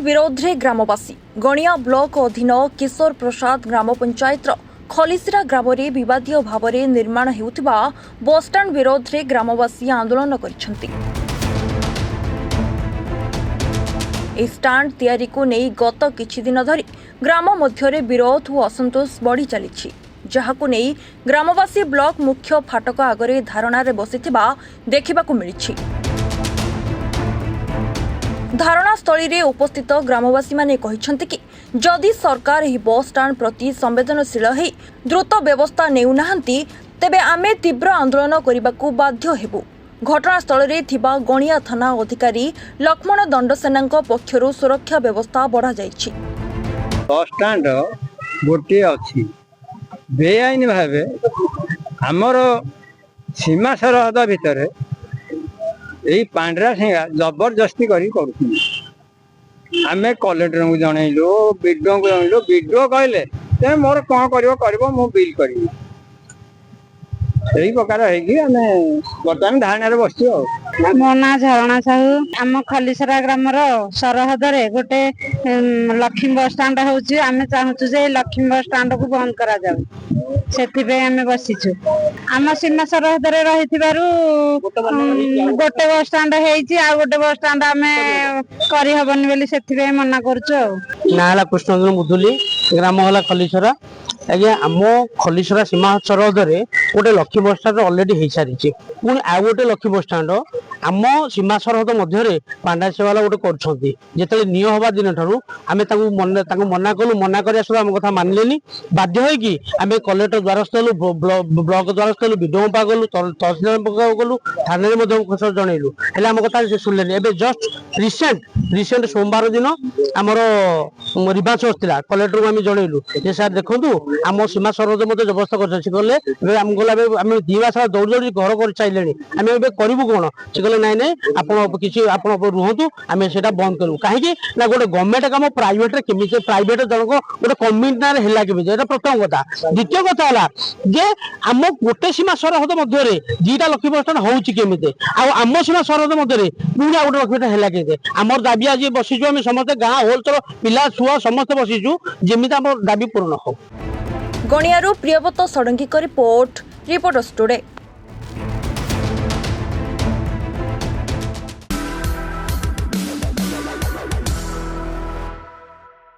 विरोध रे ग्रामवासी गणिया ब्लॉक अधीन किशोर प्रसाद ग्राम पंचायत खलिसिरा ग्राम रे विवादीय भाव में निर्माण हेउथिबा बसस्टाण्ड विरोध रे ग्रामवासी आंदोलन करिसेंति। ए स्टाण्ड तैयारी को नहीं गत किछि दिन धरी ग्राम मध्य विरोध और असंतोष बढ़ी चली जहाकु नहीं ग्रामवासी ब्लॉक मुख्य फाटक आगरे धारणा रे बसिथिबा देखिबाकु मिलिछि। धारणास्थली रे उपस्थित ग्रामवासी माने कहिसंति कि जदि सरकार ही बस स्टाण्ड प्रति संवेदनशील है द्रुत व्यवस्था नेउनाहंती तेबे आमे तीव्र आंदोलन करिबाकु बाध्य हेबु। घटनास्थल रे थिबा गणिया थाना अधिकारी लक्ष्मण दंडसेना पक्षरु सुरक्षा व्यवस्था बढ़ा जाइछि। बस स्टाण्ड गोटे अछि बेआईन भावे आमर सीमा सरहद भितर यही पांड्रा सिंगा जबरदस्ती करी आमे कलेक्टर को जनइलु बीडीओ को जनइलु बीडीओ कहले मोर कौन कर मु बिल करी यही प्रकार बर्तमान धारणा बस। मो ना झरणा साहू आम खलिसरा ग्राम सरहद रे गोटे लक्ष्मी बस स्टाण्ड होउची आमे चाहूचु जे लक्ष्मी बस स्टाण्ड को बंद करा जाऊ सेथिबे आमे बसिछु। आम सीमा सरहद रे रहिथिबारु गोटे बस स्टाण्ड हेइची आ गोटे बस स्टाण्ड आमे करि हबनी बोली सेथिबे मना करछु। नाला कृष्णचंद्र मुदुली ग्राम होला खलिसरा आज्ञा आम खलिसरा सीमा सरहद रे गोटे लक्ष्मी बस स्टाण्ड ऑलरेडी हो सारी पुणी आ गोटे लक्ष्मी बस स्टाण्ड आम सीमा सरहद मध्य पांडा सेवाला गोटे करते निय हवा दिन ठारू आम मना कलु मना कर आम कथा मानिले बाध्य होगी आम कलेक्टर द्वारस्थ हलु ब्लॉक द्वारस्थ हलु विडोम पा गलु तहसीलदार गलु थाना जनइलु हेल्ले आम कथा शुणिले एवं जस्ट रिसेंट सोमवार दिन आमर रिवांस होता कलेक्टर को आम जनइलु जे सार देखु आम सीमा सरहद मध्य जबरदस्त कर आम गला आम दी मास दौड़ दौड़ घर कर चाहिए आम करूँ कौन से कहले नाई नाई आप रुहतु आम से बंद करूँ कहीं ना गोटे गवर्नमेंट काम प्राइवेट प्राइवेट जनक गोटे कम्युनिटी है कि प्रथम कथा। द्वितीय कथा है आम गोटे सीमा सरहद मध्य दीटा लक्ष्मी बस स्टाण्ड होमी आम सीमा सरहद मध्य पुणी आ गोटे लक्ष्मी है कि आमर दाबी आज बसीचु आम समस्त गाँ होलचल पिला छुआ समस्त बसीचु जमी आम दाबी पूर्ण हो। गणियारू Priyabrat Sadangi report reporters today.